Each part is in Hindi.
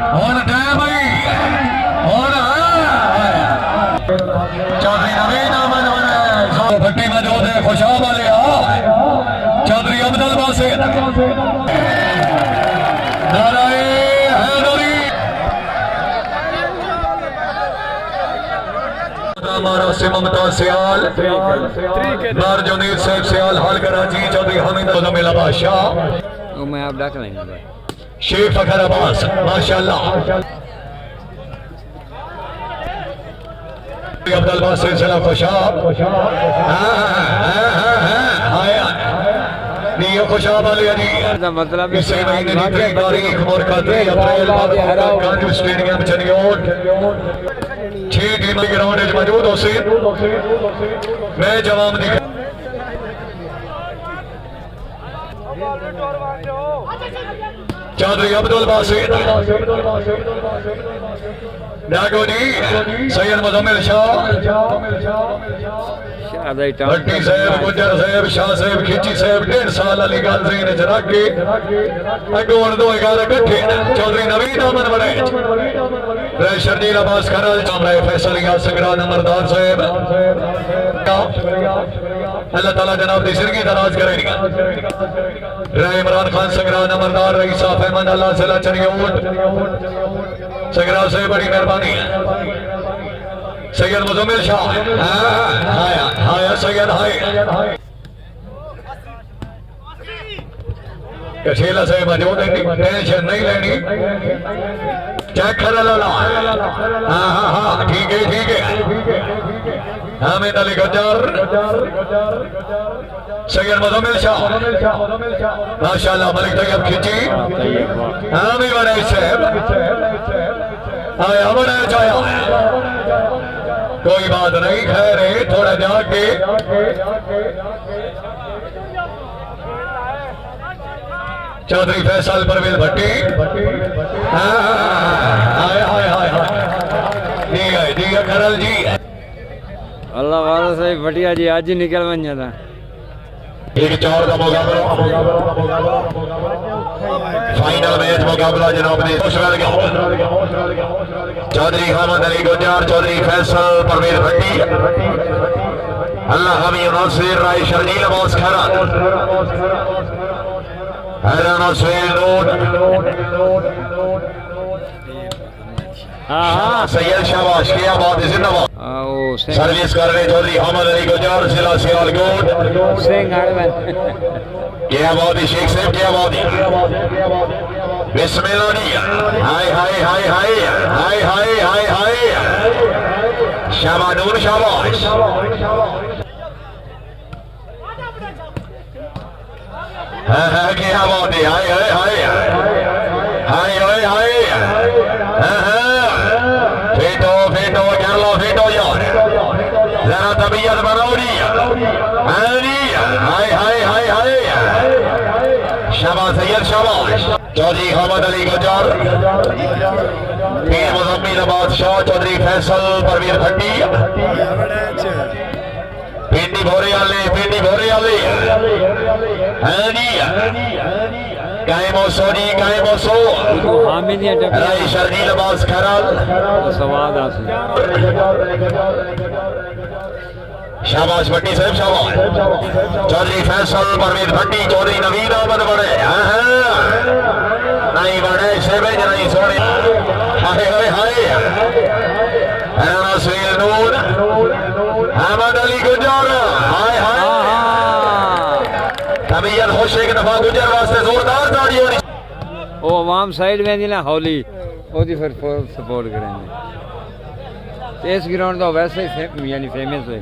और टाइम भाई और चौधरी नवीन अहमद बने भट्टी मौजूद है खुशाब वाले चौधरी अब्दुल बासित नाराए हैदरी हमारा से ममता सियाल जुनीद साहब सियाल हाल कराची चौधरी हामिद मुजम्मिल बादशाह मैं आप डाक लेंगे शेख फखर अब्बास माशाल्लाह अब्दुल बासित सिला खुशाब नीय खुशाब वाले मतलब इसी महीने की तारीख मुरकत अप्रैल स्टेडियम चनियोट 6 टीम ग्राउंड मौजूद हो सी मैं जवाब दी चौधरी अब्दुल बासित डाकोनी सैयद मुजम्मिल शाह भट्टी साहब गुजर साहब शाह साहब खिची साहब 1.5 साल अली गल से जरा के अगो 2-11 कट्ठे चौधरी नवीन अहमद बने शर्जील अब्बास खराज चामड़ा फैसल या संगरा नंबरदार साहब अल्लाह ताला जनाब दी जिंदगी दराज करेगा राय इमरान खान संगरा नंबरदार रईस अहमद अल्लाह सला चनियोट संगरा से बड़ी मेहरबानी है सैयद मुजम्मिल शाह हाया सैयद हाय कछेला से मौजूद है टेंशन नहीं लेनी चेक कर ला हाँ ठीक है हामिद अली गज्जर सैयद मुजम्मिल शाह माशाल्लाह मलिक तैयब खिची हामिद बने साहब आया बड़ा चाया कोई बात नहीं खैर है थोड़ा जाके चौधरी फैसल परवेज भट्टी ठीक है खरल जी अल्लाह वाला से बढ़िया जी आज ही निकल बन जाता एक चौर का फाइनल मैच मुकाबला जनाब ने चौधरी हामिद अली गुजर चौधरी फैसल परवेज भट्टी अल्लाह हमी नासिर राय शर्जील अब्बास खैरात हैराना सुहेल रोड सैयद शाबाश क्या बात है जिंदाबाद सर्विस कर रहे चौधरी हामिद अली गुजर जिला सियालकोट क्या बात है शेख साहब क्या बात है बिस्मिल्लाह हाय हाय हाय हाय हाय हाय हाय हाय शाबानूर शाबाश क्या बात है हाय हाय हाय हाय हाय हाय फेटो फेटो कर लो फेटो यार जरा तबीयत बनाओ हाय हाय हाय हाय शाबाश सैयद शाबाश चौधरी हामिद अली गुजर पीर मुजम्मिल बादशाह चौधरी फैसल परवेज भट्टी पिंडी भोरे आले कायमो सोनी कायमो सो राय शर्जील अब्बास खैरात शाबाश भट्टी साहब शाबाश चौधरी फैसल परवेज भट्टी चौधरी नवीन अहमद बने नहीं बने शेबेज नहीं सोने हाय हाय हाय हैराना सुहेल नूर हामिद अली गुजर हाय हाय तबीयत खुश एक दफा गुजर वास्ते जोरदार ताड़ी होनी ओ आवाम साइड में ना हौली ओदी फिर सपोर्ट करेंगे इस ग्राउंड तो वैसे ही यानी फेमस है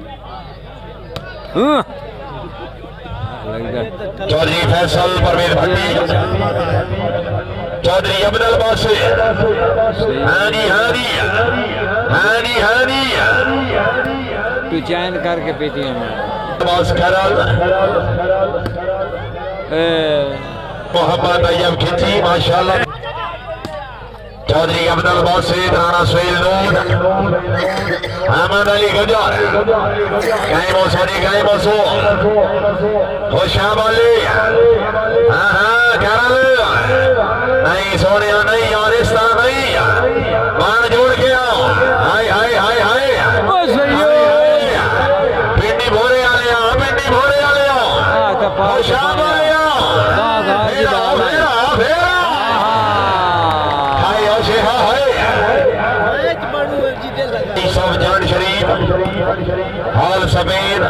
चौधरी फैसल परवेज भट्टी चौधरी अब्दुल बासित हानी हानी हानी हानी तू चैन करके पेटीएम अब्बास खैरात मोहम्मद तैयब खिची माशाल्लाह चौधरी अब्दुल बासित राणा सुहेल नूर हामिद अली गुजर कायमो सोनी कायमो सो खुशाब अली करल नहीं सोने नहीं यार इस तरह नहीं शेहा है सब जान शरीफ हाल सबेर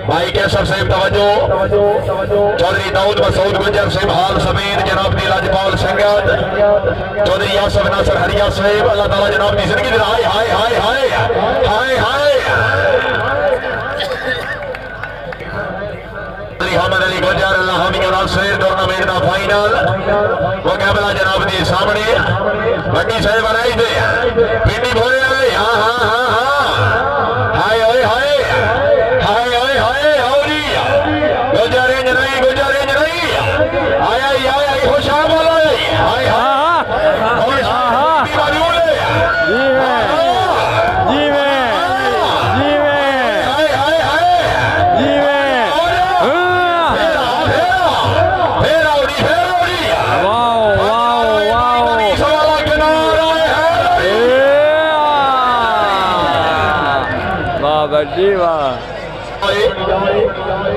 भाई कैसर साहब तवज्जो चौधरी दाऊद मसूद गुजर साहब हाल सबेर जनाब नीलाजपाल संगत चौधरी यासर नासर हरिया साहब अल्लाह ताला जनाब की जिंदगी दे हाय हाय हाय हाय हाय हाय मोहम्मद अली गुजर अल्लाह हामी नासिर टूर्नामेंट का फाइनल मुकाबला जनाब के सामने बड़ी साहब बनाई दे पिंडी भोले आए हां हां हां हां हाय हाय हाय हाय हाय हाय औरी गुजरे नहीं आया आया खुशाब वाला हाय हाय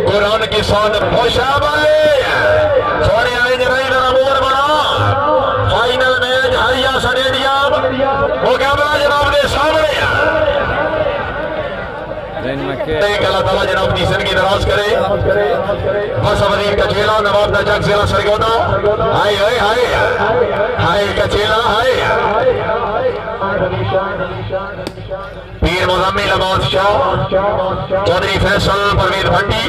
कुरान की शान खुशाब सोने बना फाइनल मैच हरिया स्टेडियम मुकाबला जनाब के सामने अल्लाह ताला जनाब की जिंदगी दराज करे बस अवधि कचेला नवाब दा जग जिला सरगोदा हाय हाय हाय हाय कचेला हाय पीर मुजम्मिल अब्बास शाह चौधरी फैसल परवेज भट्टी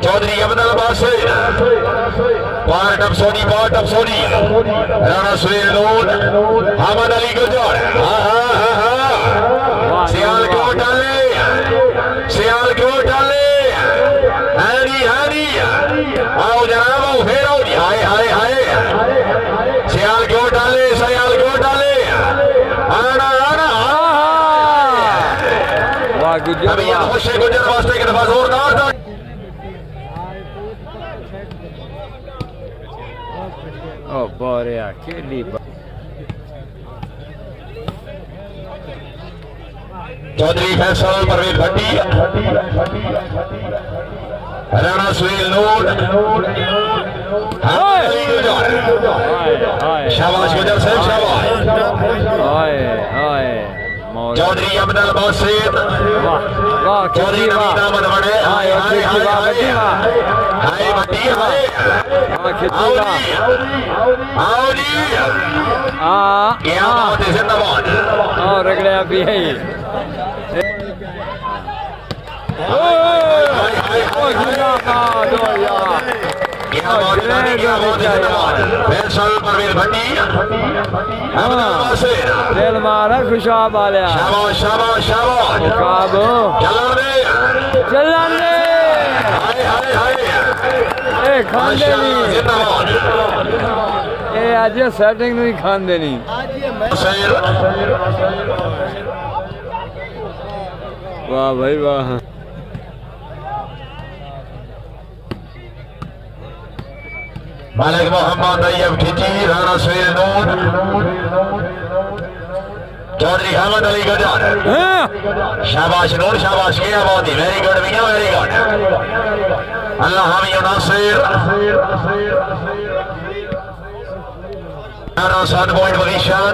चौधरी अब्दुल बासिर पार्ट ऑफ सोनी राणा सुहेल लोन अहमद अली गुजर सियाल क्यों डाले हैरी आओ जनाब आओ फिर आओ हाय हाय हाय सियाल क्यों डाले गुजर वास्ते के दफा जोरदार था ओ बोरिया केली चौधरी फैसल परवेज भट्टी राणा सुहेल नूर शाबाश गुजर साहब शाबाश चौधरी अब्दुल बासिर चौधरी नवीन अहमद बड़े हाय हाय हाय हाय भट्टी हाय क्या बात है जिंदाबाद रगड़े अभी है फैसल परवेज भट्टी दिल मारा खुशाब वाले शाबाश शाबाश शाबाश काबो चलन दे हाय हाय हाय ए खांदे नहीं ए आज सेटिंग नहीं खांदे नहीं वाह भाई वाह मलिक मोहम्मद अय्यब खिची राणा सुहेल नूर चौधरी अहमद अली गुजर शाबाश नूर शाबाश क्या बात है वेरी गुड भैया वेरी गुड अल्लाह हामी नासिर राणा 7 पॉइंट पोजीशन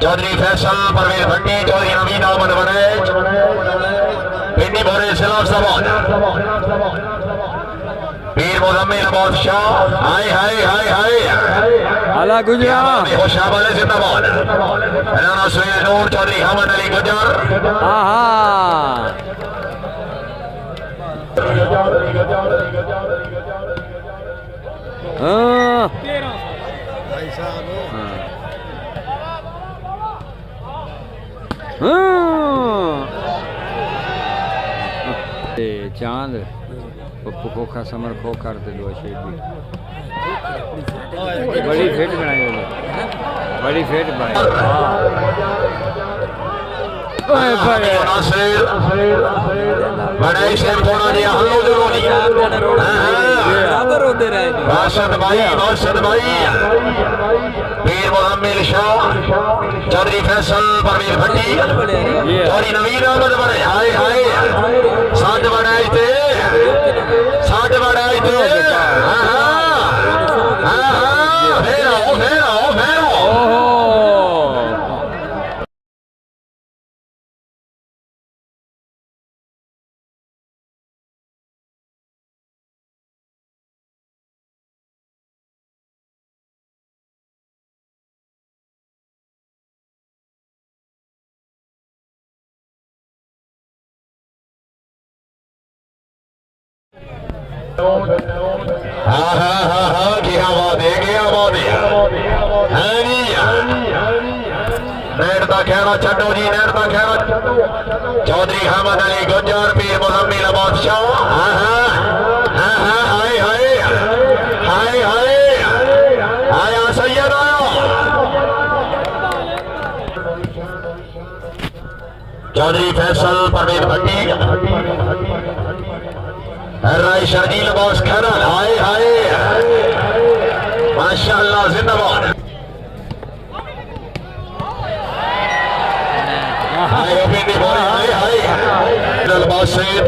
चौधरी फैसल परवेज भट्टी चौधरी नवीन अहमद बनेज पिंडी भोरे सिलासाबाद पीर मुजम्मिल अब्बास शाह हाय हाय हाय हाय अला गुजरा खुशाब वाले जिंदाबाद राणा सुहेल नूर चौधरी अहमद अली गुजर आहा चांद पप्पू खोखा समर खोखा दे दो बड़ी फेट बनाई बड़ी फेट बनाई बड़े से थोड़ा जिहा हल्लो जरूरी राशिद भाई पीर मुजम्मिल शाह चौधरी फैसल परवेज भट्टी चौधरी नवीन अहमद बने हाय हाय साथ बनाए थे हाँ हाँ हाँ हाँ क्या बात है जी नेट का खेड़ा छो जी नेट का खेड़ा चौधरी अहमद अली गुज्जर पीर मुजम्मिल बादशाह हाँ हाँ हाँ हाँ हाय हाय हाय हाय आया सैयद आया चौधरी फैसल परवेज भट्टी राय शर्जील बॉस खैरा हाय हाय माशाअल्लाह जिंदाबाद हाय ओपी हाय हाय बासित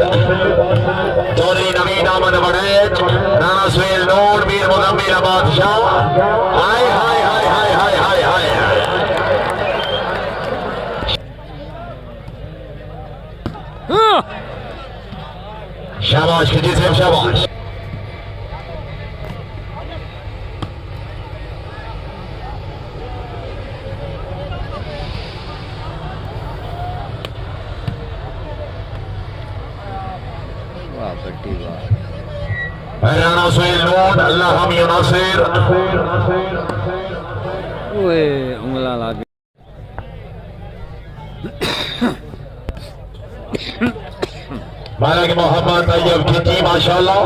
चौधरी नवीन अहमद वड़ेज राणा सुहेल नूर मीर मुजम्मिल बादशाह हाय हाय हाय हाय हाय हाय हाय शाबाश खिजी साहब शाबाश वाह बट्टी वाह राणा सुहेल नूर अल्लाह हम नासिर ओए उंगला लागे मालिक मोहम्मद तैयब खिची माशाअल्लाह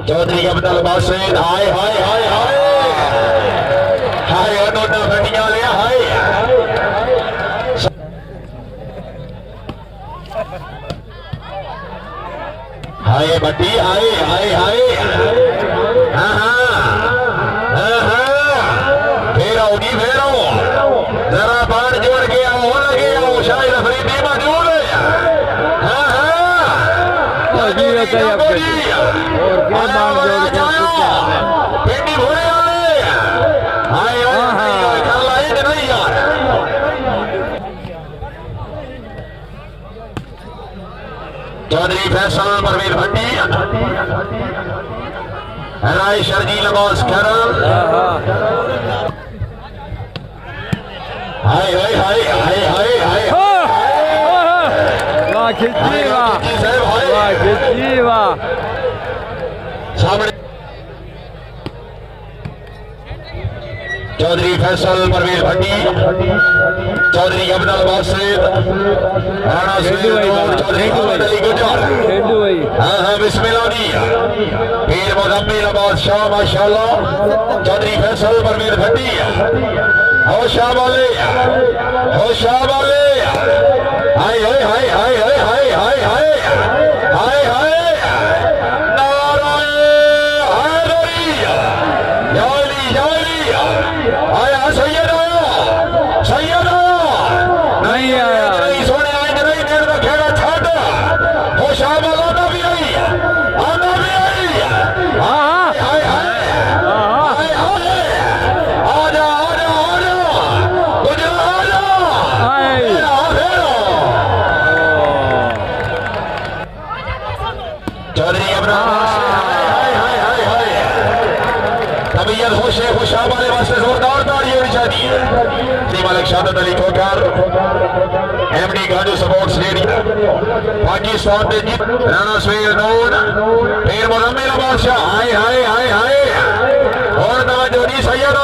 चौधरी अब्दुल बासित हाय हाय हाय हाय हाय दोनों फटियां ले हाय हाय बट्टी हाय हाय हाय हाँ हाँ फेरो जी फेरो जरा बाढ़ जोड़ के आओ लगे आओ शायद अफरीदी मौजूद है और क्या बात जोड़ के पेटी भोरे वाले हाय कल आए कि नहीं यार चौधरी फैसल परवेज भट्टी राय शर्जील बॉस खैरल हाय हाय हाय हाय हाय हाय वाह खिची वाह वाह खिची वाह सामने चौधरी फैसल परवेज भट्टी चौधरी अब्दुल बासित राणा सुहेल चौधरी अहमद अली गुज्जर हाँ हाँ बिस्मिल्लाह जी पीर मुजम्मिल बादशाह माशाअल्लाह चौधरी फैसल परवेज भट्टी होशा वाले हाय हाय हाय हाय हाय हाय हाय हाय हाय हाय नहीं आया सोने आए नहीं नेर का खेड़ा छाट होशा वाला भी आई आना भी आई हाँ हाय हाय हाय हाय आजा आजा आजा तुझे आजा हाय चौधरी तबीयत होशे खुशा वाले वास्ते जोरदार तालियां भी चाहिए मालिक शादत अली खोकर एमडी गाजू सपोर्ट स्टेडियम पाकिस्तान ने जीत राणा सुहेल नूर पीर मुजम्मिल बादशाह हाय हाय हाय हाय और तवज्जो दी सैयद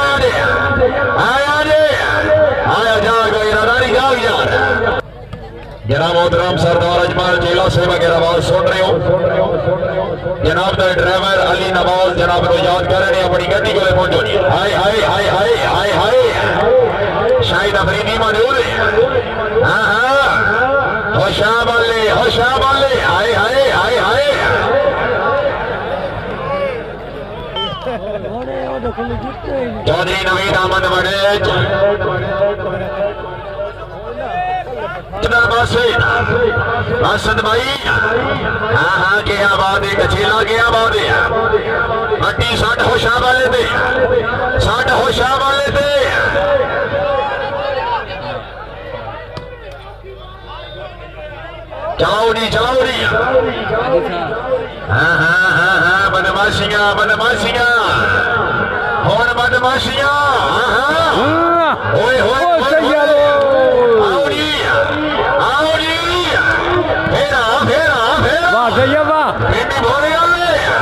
आया जा कोई रदारी जाग यार जनाब मोहतरम सरदार अजमल जिला से वगैरह आवाज सुन रहे हो जनाब का ड्राइवर अली नवाज जनाब को याद कर रहे अपनी गड्डी को पहुंचो हाय हाय हाय हाय हाय हाय शायद अफरीदी मौजूद है हाँ हाँ होशा वाले हाय हाय हाय हाय चौधरी नवीन अहमद वड़ेज बासत भाई हाँ हाँ क्या बात है कचेला क्या बात है मट्टी 60 होशा वाले थे 60 होशा वाले थे चलाओ नहीं हाँ हाँ हाँ हाँ बदमाशियां होन बदमाशियां हाँ हाँ ओए होए फेरा वाह सही है वाह बेटी भोरे वाले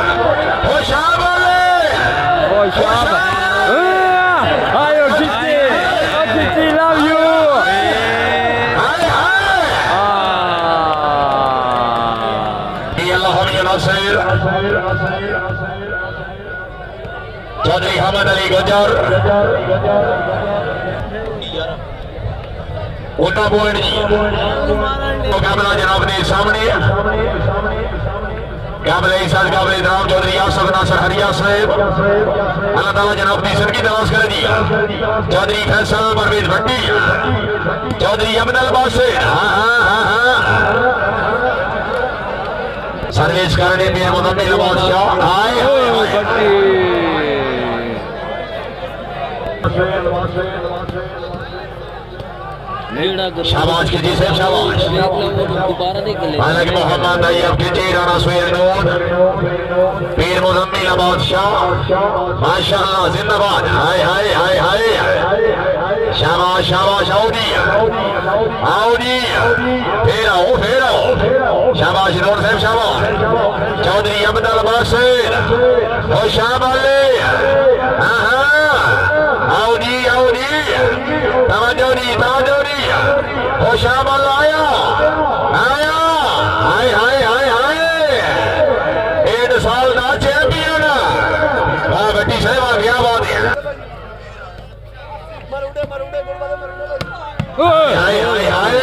अहमद अली गुजर उठा पॉइंट जी मुकाबला जनाब के सामने काबिल इसाद काबिल इकराम चौधरी आसफ नासर हरिया साहब अल्लाह ताला जनाब की सिर की तलाश कर दिया चौधरी फैसल परवेज भट्टी चौधरी अब्दुल बासिर सर्विस करने में मुदम्मिल बादशाह आए शाबाश की जी साहब शाबाश हालांकि मोहम्मद तैयब की जी राणा सुहेल नूर पीर मुजम्मिल बादशाह माशाअल्लाह जिंदाबाद हाय हाय हाय हाय शाबाश शाबाश आओदी आओदी फेर आओ शाबाश नूर साहब शाबाश चौधरी अब्दुल बासिर ओ शाबाश आओदी आओदी तवज्जोनी शाबाश आया आया हाय हाय हाय हाय 1 साल का चैंपियन वाह बेटी साहब क्या बात है हाय हाय हाय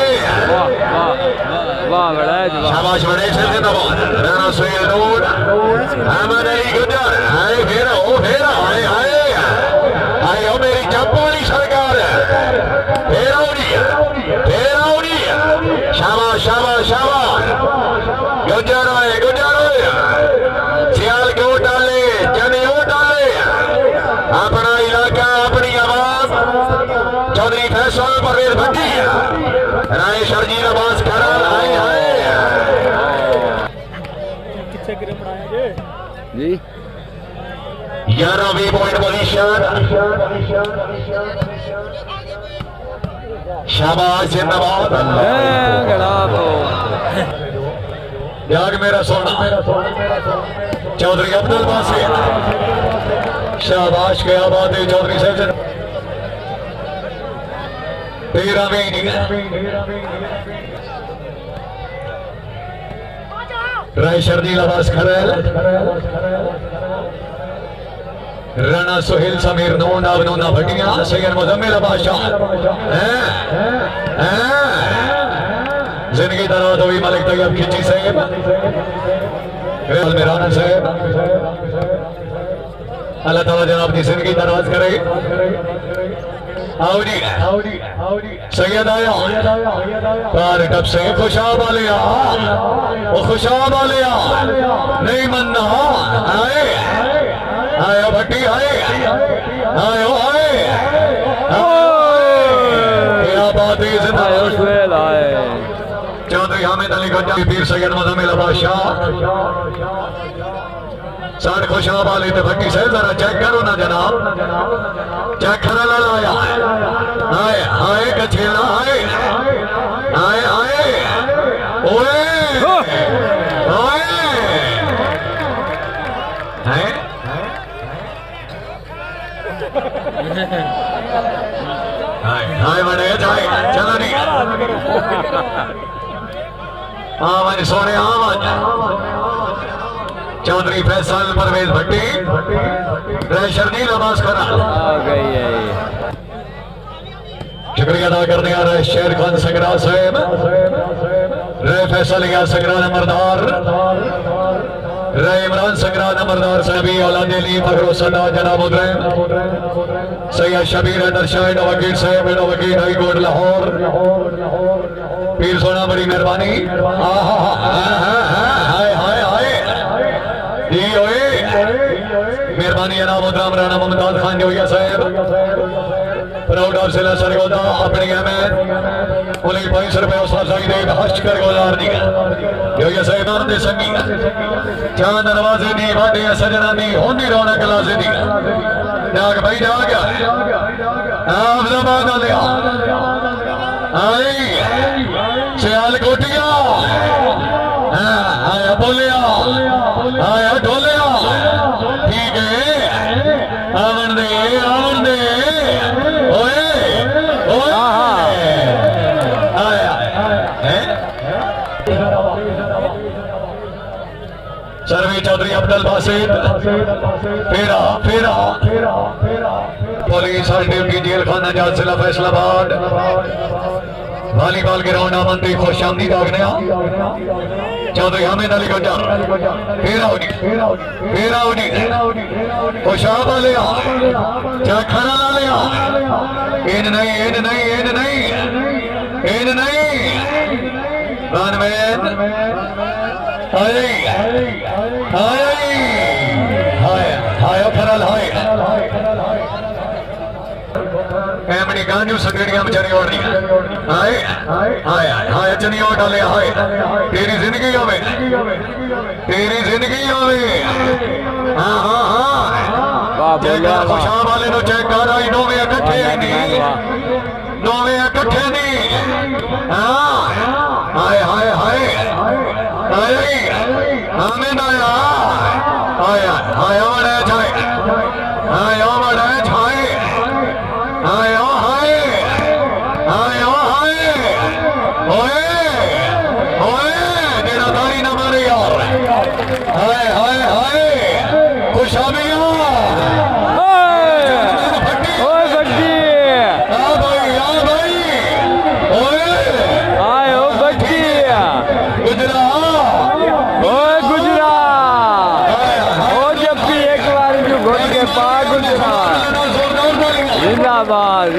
वाह बड़ा शाबाश बड़े से जिंदाबाद राणा सुहेल नूर अहमद अली गुजर हाय फेर हाय हाय हाय ओ मेरी जंप वाली सरकार फेर शाबाश शाबाश शाबाश गुजर सियालकोट डाले जनेऊ डाले अपना इलाका अपनी आवाज चौधरी फैसल परवेज भट्टी राय शर्जील आवाज खड़ा आए आए जी 11वीं पॉइंट पोजीशन शाबाश जिंदाबाद जाग मेरा सोना चौधरी अब्दुल बासिर शाबाश क्या बात है चौधरी साहब 13वीं राय शर्जील आवाज खरल राणा सुहेल समीर नूना नूना भटिया सैयद मुजम्मिल बादशाह जिंदगी दराज हुई मलिक तैयब खिची साहब मेराना साहब अल्लाह ताला जनाब की जिंदगी दराज करे आओ जी सैयद आया पार टप से खुशाब आलिया वो खुशाब आलिया नहीं मनना आए आया भट्टी आए आयो आए क्या बात है चौधरी हामिद अली गंजा पीर सैयद मुजम्मिल बादशाह साठ खुशाब वाले तो भट्टी साहब जरा चेक करो ना जनाब चेक करा आया आए आए कछेड़ा आए आए आए ओए आए हाय बड़े जाए चलो नहीं आवाज सोने आवाज चौधरी फैसल परवेज भट्टी शर्जील आवाज करा शुक्रिया अदा करने आ रहे शेर खान संगरा साहब रे फैसल या संगरा नंबरदार रे इमरान संगरा नंबरदार साहबी औलाद अली फखरो सदा जनाब उद्रैन सैयद शबीर हैदर शाह वकील साहब वकील हाई कोर्ट लाहौर पीर सोना बड़ी मेहरबानी हाय हाय हाय जी ओए मेहरबानी जनाब उद्राम राणा मुमताज खान जोया साहब प्राउड ऑफ जिला सरगोदा अपनी अहमद उन्हें 22 रुपए उसका चाहिए हर्ष कर गुजार दिया जोया साहब दे संगी चांद नवाजे दी बाटे सजना दी होंदी रौनक लाजे दी जाग भाई जाग आप जमात लिया आई सियाल कोटिया आया बोलिया आया ढोलिया ठीक है आवन दे ओए ओए आया सर्वे चौधरी अब्दुल बासित फेरा फेरा पुलिस ड्यूटी जेल खाना जात जिला फैसलाबाद वॉलीबॉल ग्राउंड आमंत्री खुश आमदीद आगने चौधरी हामिद अली गुजर फेरा उड़ी खुशाब वाले खाना ला लिया इन नहीं रनमैन हाय फरल हाय एमडी गांजू सगड़ियां बेचारी ओढ़ रही हाय हाय हाय चनी ओढ़ डाले हाय तेरी जिंदगी होवे हाँ हाँ हाँ खुशाब वाले नो चेक कर आई नोवे इकट्ठे नहीं हाँ हाय हाय हाय हाय हमें ना हाय हाय बड़े छाए हाय बड़े छाए हाय हाय हाय हाय ओए ओए तेरा दारी ना मारे यार हाय हाय हाय खुशाबियां जिंदाबाद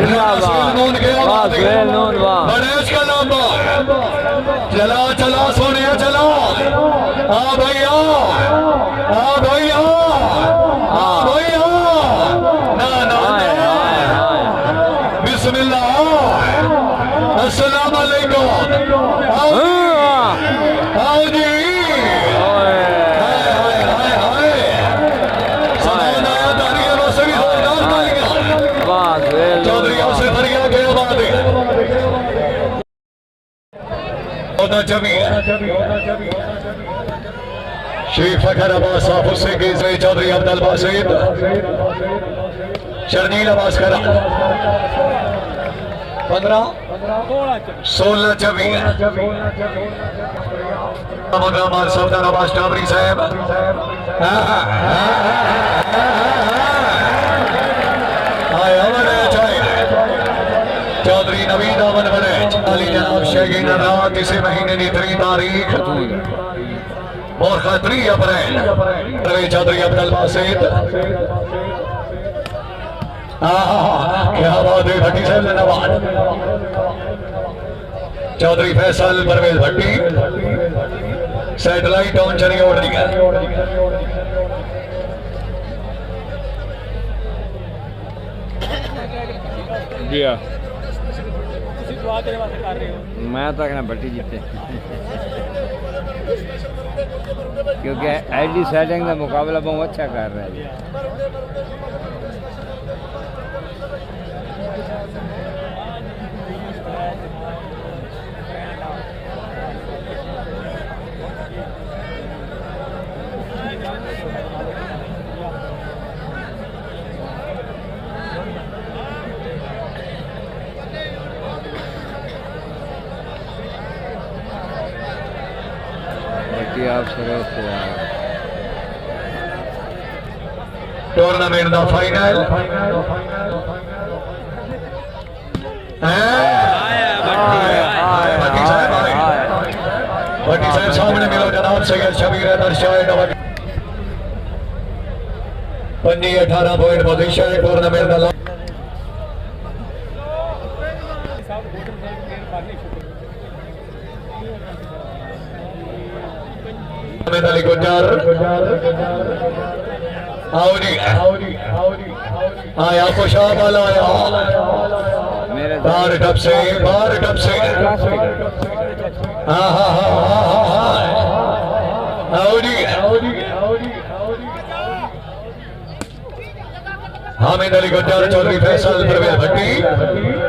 चला चला सोने चला हाँ भैया बिस्मिल्लाह अस्सलाम वालेकुम आओ जी शेख फखर अब्बास साहब हुसैन के चौधरी अब्दुल बासित शर्नील अब्बास करा 15 16 24 सफदर अब्बास टाबरी साहब चौधरी नवीद अमन बने अली जनाब शेखीन रात इसी महीने की 3 तारीख और 3 अप्रैल चौधरी अब्दुल बासित क्या बात है भट्टी साहब धन्यवाद चौधरी फैसल परवेज भट्टी सैटेलाइट ऑन चली ओढ़ दिया मैं तो कहना भट्टी जीते क्योंकि आईडी सेटिंग का मुकाबला बहुत अच्छा कर रहा है आप टूर्नामेंट का फाइनल भट्टी साहब सामने मिलो जनाब सैयद शबीर दर्शाए 18 पॉइंट पोजीशन टूर्नामेंट का अली गुजर आया खुशाब वाला आया बार टप से हामिद अली गुजर चौधरी फैसल परवेज भट्टी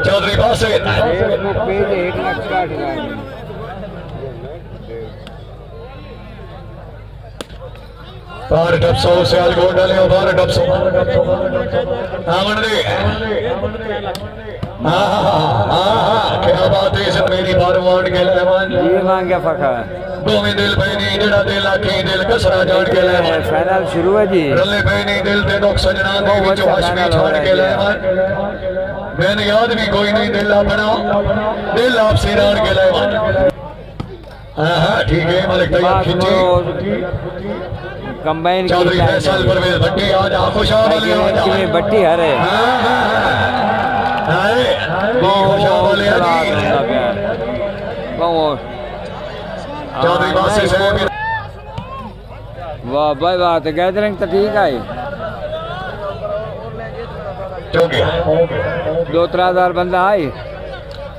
चौधरी बासित बार डबसो से अलगोट डाले बार डबसो आमन दे क्या बात है सब मेरी बार वार्ड के लेवन ये मांगे फखा गोमी दिल पैनी जड़ा दिल आखी दिल कसरा जान के लेवन फाइनल शुरू है जी रले पैनी दिल ते नोक सजना दे विचो हशमी छाड़ के लेवन मैंने याद भी कोई नहीं दिल अपना दिल आप सिराड़ के लेवन ठीक है मलिक तैयार खिंची कंबाइन चौधरी फैसल परवेज भट्टी आज खुशहाल वाले आज की भट्टी हरे खुशहाल वाले आज चौधरी बासे साहब वाह भाई बात है गैदरिंग तो ठीक है दो 3,000 बंदा आई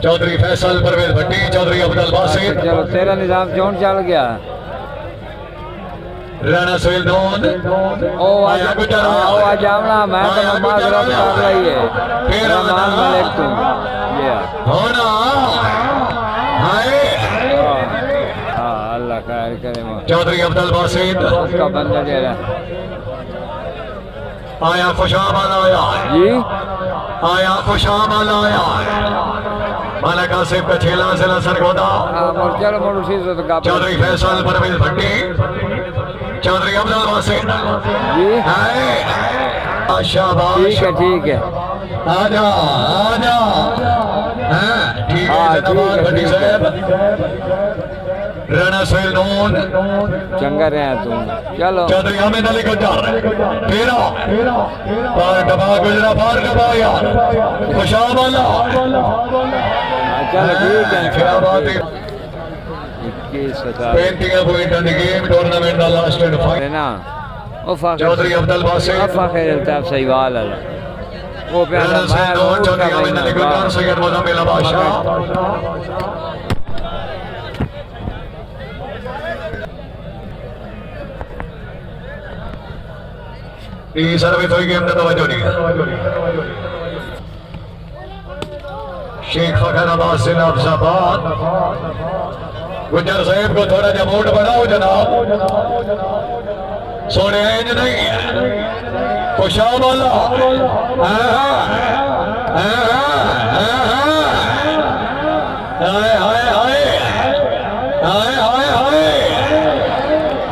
चौधरी फैसल परवेज भट्टी चौधरी अब्दुल बासित चलो तेरा निजाम चौन चल गया राणा सोहेल दोन ओ आज आमना मैं तो नमाज रब कर रही है फिर रहमान मलिक तू ये होना हाय हां अल्लाह खैर करे चौधरी अब्दुल बासित उसका बंदा दे रहा आया खुशाबाद आया जी आया खुशाबाद आया माला कासिफ का छेला जिला सरगोदा और चलो मोड़ उसी से तो चौधरी फैसल परवेज भट्टी चौधरी अब्दुल बासित जी शाबाश ठीक है आजा आजा ठीक है जनाब भट्टी साहब राणा सोहेल नून चंगा रहे तुम चलो चौधरी हामिद अली गुज्जर फेरा पार डबा गुजरा पार डबा यार खुशाब वाला चलो ठीक है क्या बात है 21 पॉइंट इन गेम टूर्नामेंट दा लास्ट एंड फाइनल ना ओ चौधरी अब्दुल बासित फाखिर अल्ताफ सही वाल है वो पे राणा सोहेल नून चौधरी हामिद अली गुज्जर सैयद मुजम्मिल बादशाह सर्विस हुई गेम ने तवज्जो नहीं शेख फखर अब्बास से नफ्साबाद गुज्जर साहब को थोड़ा जा मोड बढ़ाओ जनाब सोने इंज नहीं है खुशाब वाला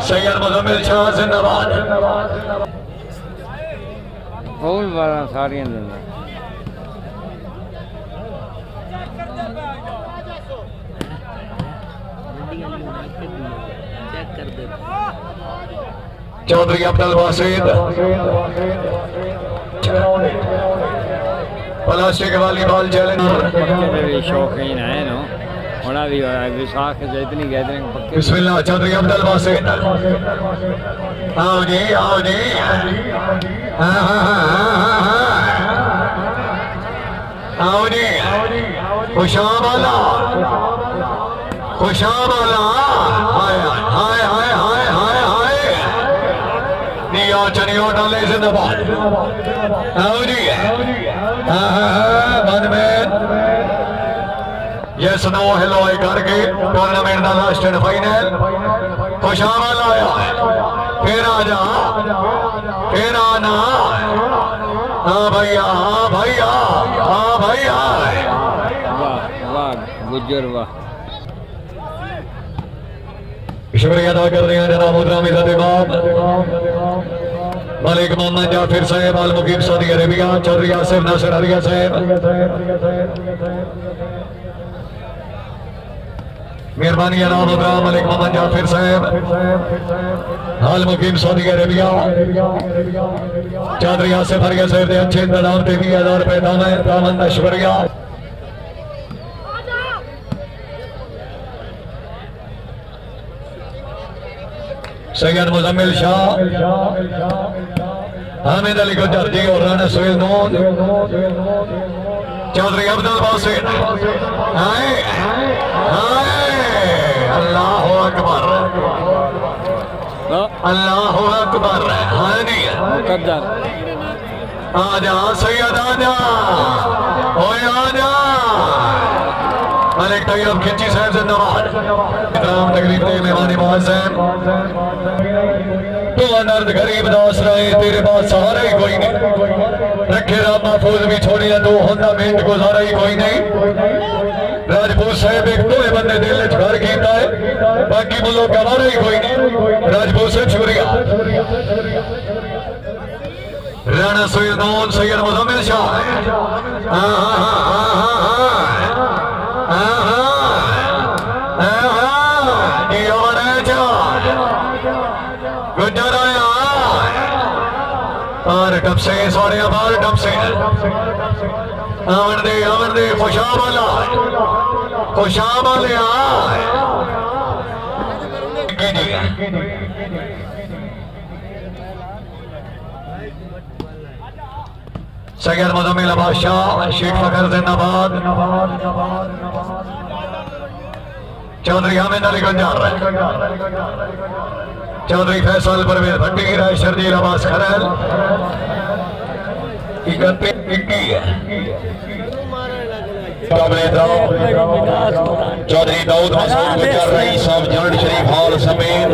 सैयद मुजम्मिल शाह जिंदाबाद फूल वाला साड़ियाँ देना Chaudhary Abdul Basit plastic volleyball challenge भी शौकीन है नो होना भी विशाख से इतनी गैदरिंग पक्की बिस्मिल्लाह चौधरी अब्दुल बासित आओ जी आओ जी आओ जी खुशाब वाला हाय हाय हाय हाय हाय हाय निया चनियो डाले जिंदाबाद आओ जी बाद में यस नो हेलो करके टूर्नामेंट का लास्ट एंड फाइनल खुशाब वाला आया फिर फिर आना हाँ भैया वाह वाह गुज्जर वाह शुक्रिया अदा कर रहे हैं जनाब मुद्रामी इमाम मलिक मोहम्मद जाफिर साहब अल मुकीम सऊदी अरेबिया चौधरी आसिफ नासिर अरिया साहब मेहरबानी जनाब मुद्राम मलिक मोहम्मद जाफिर साहब अल मुकीम सऊदी अरेबिया चौधरी आसिफ अरिया साहब ने अच्छे इंतजाम से 20,000 रुपए दामन शुक्रिया सैयद मुजम्मिल शाह हामिद अली गुज्जर जी और राणा सोहेल नून चौधरी अब्दुल बासित अल्लाह अकबर अल्लाह अकबर मुकद्दर आजा सैयद आजा ओए आजा मलिक तैयब खिंची साहब जिंदाबाद तकरीब में मेहमानी साहब तो अनर्थ गरीब दास रहे तेरे पास सहारा ही कोई नहीं रखे राम महफूज भी छोड़ी तो होंदा मिनट गुजारा ही कोई नहीं राजपूत साहब एक दो बंदे दिल च घर कीता है बाकी मुल्लों गवारा ही कोई नहीं राजपूत साहब शुक्रिया राणा सैयद सैयद मुजम्मिल शाह और डब से सारे आवाज डब से आवन दे खुशाब वाला खुशाब वाले सैयद मुजम्मिल बादशाह शेख फखर जिंदाबाद चौधरी हामिद अली गंजार चौधरी फैसल परवेज भट्टी की राय शर्जील अब्बास खरैल 31 चौधरी दाऊद मसूद गुजर रईस साहब जंड शरीफ हाल समेत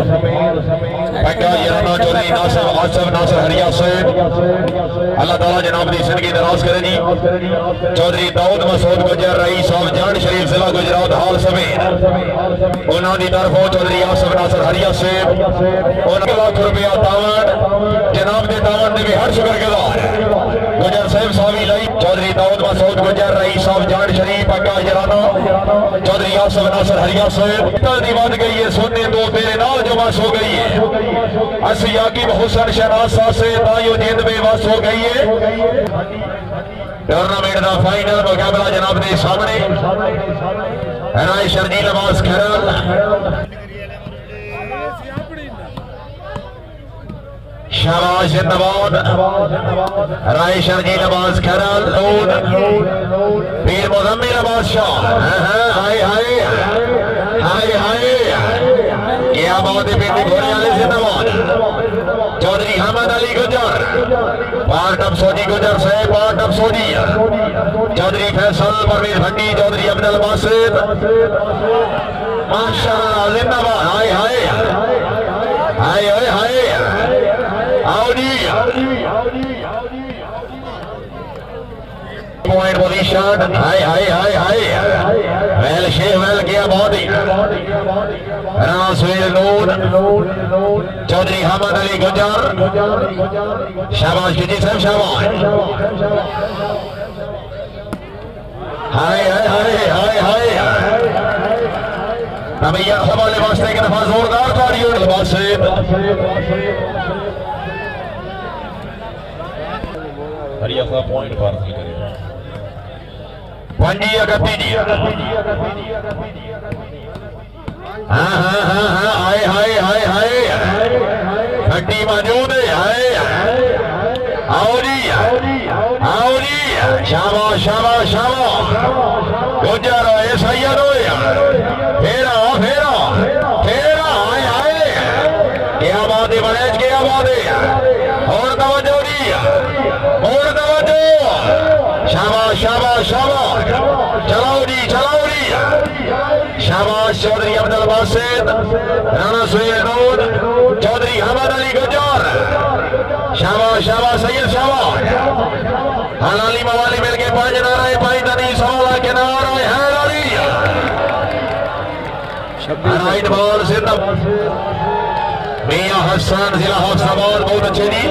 पंगा यराना चौधरी नासिर आसिफ नासिर हरिया साहब अल्लाह ताला जनाब दी जिंदगी दराज करे जी चौधरी दाऊद मसूद गुजर रईस साहब जंड शरीफ जिला गुजरात हाल समेत उन्हां दी तरफों चौधरी आसिफ नासिर हरिया साहब उन्हां लाख रुपया तावन जनाब दे तावन दे भी हर शुक्रगुजार गुजर साहब साहब लाई चौधरी दाऊद मसूद गुजर रईस साहब जंड शरीफ पंगा यराना चौधरी आसिफ नासिर हरिया साहब दी बन गई है सोने दो तेरे नाल जो बस हो गई है असी याकीब हुसैन शहनाज साहब से तायो जिंद में बस हो गई है टूर्नामेंट का फाइनल मुकाबला जनाब के सामने राय शर्जील अब्बास खरैल शाबाश जिंदाबाद राय शर्जील अब्बास खरैल पीर मुजम्मिल अब्बास शाह हाय हाय हाय हाय क्या बात है बेटे घोड़े वाले जिंदाबाद चौधरी हामिद अली गुजर पार्ट ऑफ सोजी गुजर से पार्ट ऑफ सोजी चौधरी फैसल परवेज भट्टी चौधरी अब्दुल बासित माशाल्लाह जिंदाबाद हाय हाय हाय हाय हाय आओ जी पॉइंट पोजीशन हाय हाय हाय हाय वेल शेख वेल किया बहुत ही राणा सुहेल लोड चौधरी हामिद अली गुजर शाबाश जी साहब शाबाश हाय हाय हाय हाय हाय भैया हवाले वास्ते एक दफा जोरदार तालियों वास्ते हरिया साहब पॉइंट हासिल करेगा पंजी अगती जी हाँ हाँ हाँ हाँ हाय हाय हाय हाय भट्टी मौजूद है हाय आओ जी शाबाश शाबाश शाबाश गुजर है सैयद हो फेरा फेरा फेरा हाय हाय क्या बात है बनेज क्या बात है और तवज्जो दी और तवज्जो शाबाश शाबाश शाबाश चलाओ जी शाबाश चौधरी अब्दुल बासित राणा सुहेल लोड चौधरी हामिद अली गुजर शाबाश शाबाश सैयद शाबाश हलाली मवाली मिल के 5 नारे 5 तनी 16 के नारे है अली राइट बॉल सिद्ध मियां हसन जिला हफ्साबाद बहुत अच्छे जी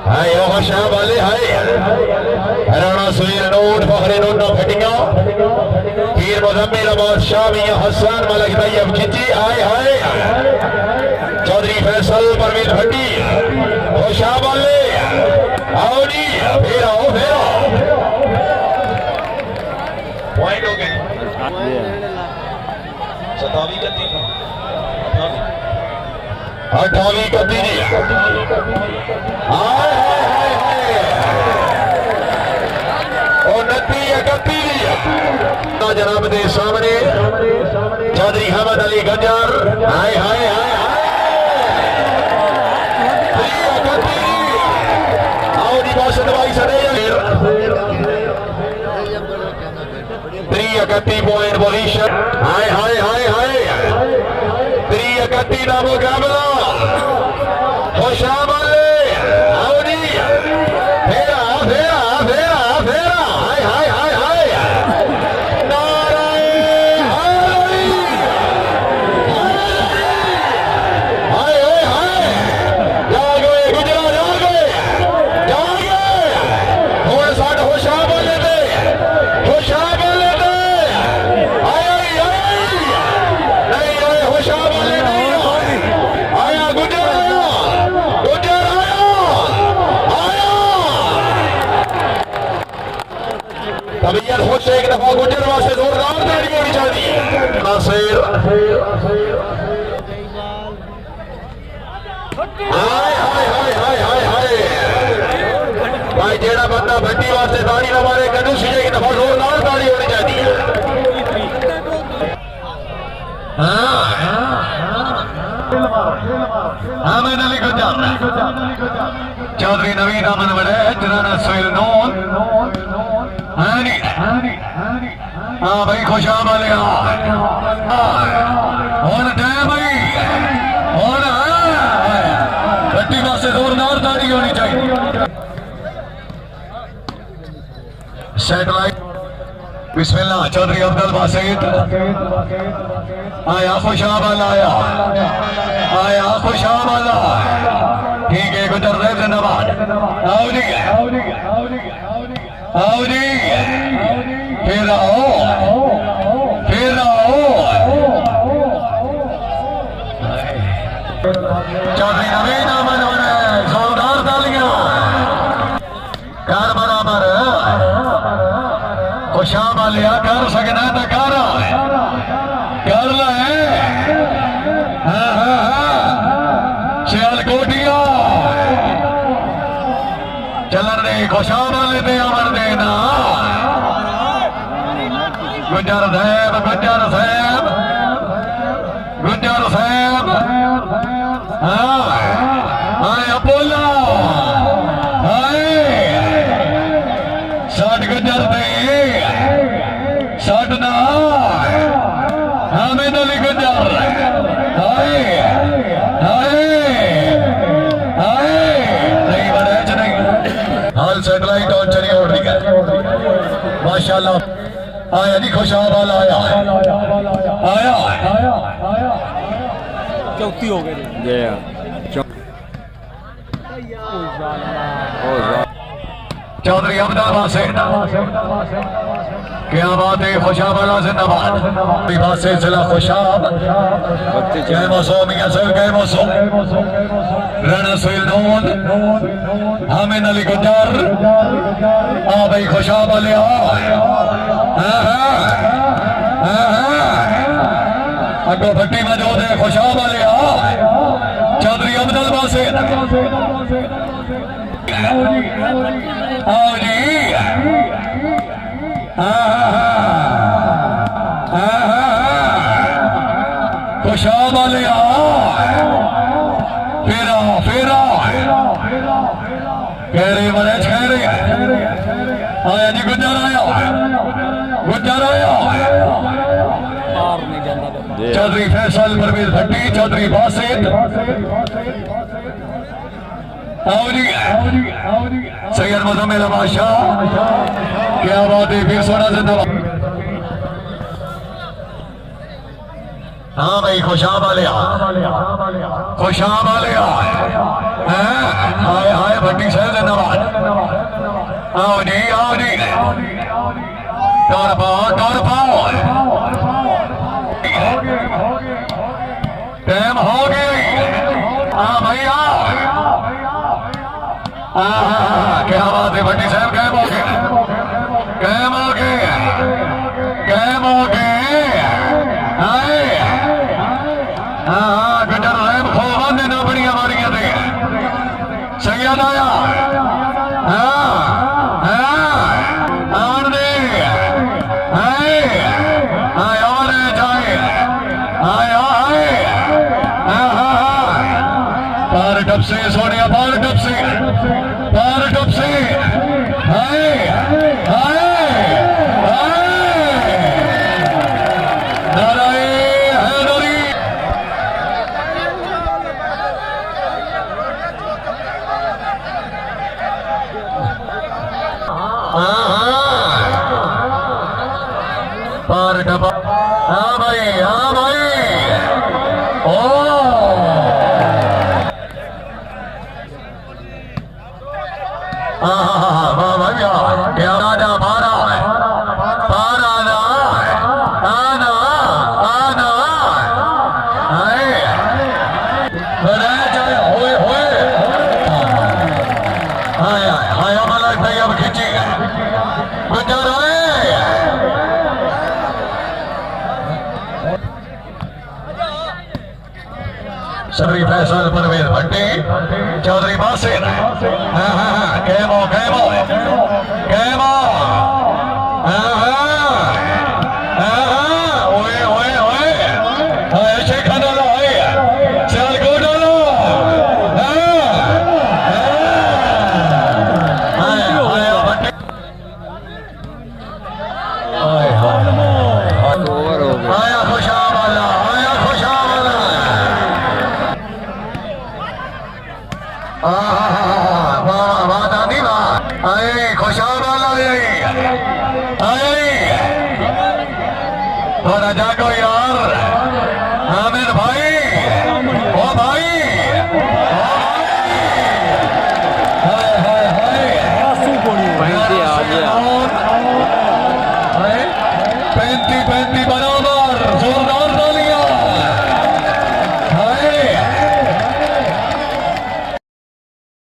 हाय ओ शाह वाले हाय राणा सुहेल नोट फखरे नोट फटिया पीर मुजम्मिल अब्बास शाह मियां हसन मलिक तैयब खिची हाय हाय चौधरी फैसल परवेज भट्टी ओ शाह वाले आओ जी फिर आओ पॉइंट हो गए 27 का 28 का 3 जनाब के सामने चौधरी हामिद अली गुजर हाय हाय हाय आओ जी बात दवाई सड़े 31 पॉइंट पोजीशन हाय हाय हाय हाय 31 गति का मुकाबला खुशामले आओ जी फेरा फेरा फेरा फेरा हाय हाय हाय हाय नारायण हाय हाय हाय जागो गुजरा जागो जागो हुण साड खुशामले ते खुशामले ते आया नहीं आया खुशामले नहीं आया गुजर तबीयत खुद से एक दफा गुजर वास्ते जोरदार ताली होनी चाहिए नासिर हाय हाय हाय हाय हाय हाय भाई जेड़ा बंदा भट्टी वास्ते ताली ना मारे कदू सी एक दफा जोरदार ताली होनी चाहिए आमिन अली गुजर चौधरी नवीन अमन बड़े जनाना सोहेल नून हाँ भाई खुशाम वाले भाई गड्डी वास्ते जोरदार ताली होनी चाहिए सैटेलाइट बिस्मिल्लाह चौधरी अब्दुल बासित आया खुशाम वाला आया खुशाम वाला ठीक है गुजर रहे जिंदाबाद आओ जी आओ जी फिर आओ चौधरी नवीन अमन बने जोरदार तालियां कर बराबर खुशाम वालिया कर सकना तो कर ले सियालकोटिया चलन दे खुशाम वाले ते अमर देना गुजर साहब अपोला साठ गुजर दे साठ ना आमिन अली गुजर नहीं बड़े नहीं हाल सैटेलाइट और चली उड़ रही है माशाल्लाह आया जी खुशाम वाला आया चौथी हो गई चौधरी अब्दुल बासित क्या बात है खुशाम वाला जिंदाबाद सिलसिला खुशाम जय मौसम जय मौसम राणा सोहेल नून आमिन अली गुजर भाई खुशाम वाले अगो भट्टी मौजूद है खुशाम वाले चौधरी अब्दुल बासित आओ जी खुशाम वाले फेरा कह रहे बड़े छह रहे आया जी गुजर आया चौधरी फैसल परवेज भट्टी चौधरी बासित सैयद मुजम्मिल बादशाह क्या बात है फिर सोना जिंदाबाद हाँ भाई खुशाम वाले हाय भट्टी साहब जिंदाबाद आओ जी टोर पाओ टाइम हो गई हाँ भैया क्या बात है भट्टी साहब कैम हो गए गटर रैम खोवन ने ना बड़िया मारिया थे सैयद आया आन दे और जाए पार टप से सोनिया पार टप से पार डबा हाँ भाई ओ वाह भैया क्या राजा पारा है पारा ना आना आना आए बड़ा जाए होए आया आया मलक भाई अब खींचेगा गुजर रहे सभी Faisal Parvez Bhatti Chaudhary बासिर camo camo camo ओए ओए ओए ऐसे खाना लो चल को डालो ओवर हो गया आया खुशावाला आया खुशावाला वाह दादी वाह आए खुशावाला आए थोड़ा जागो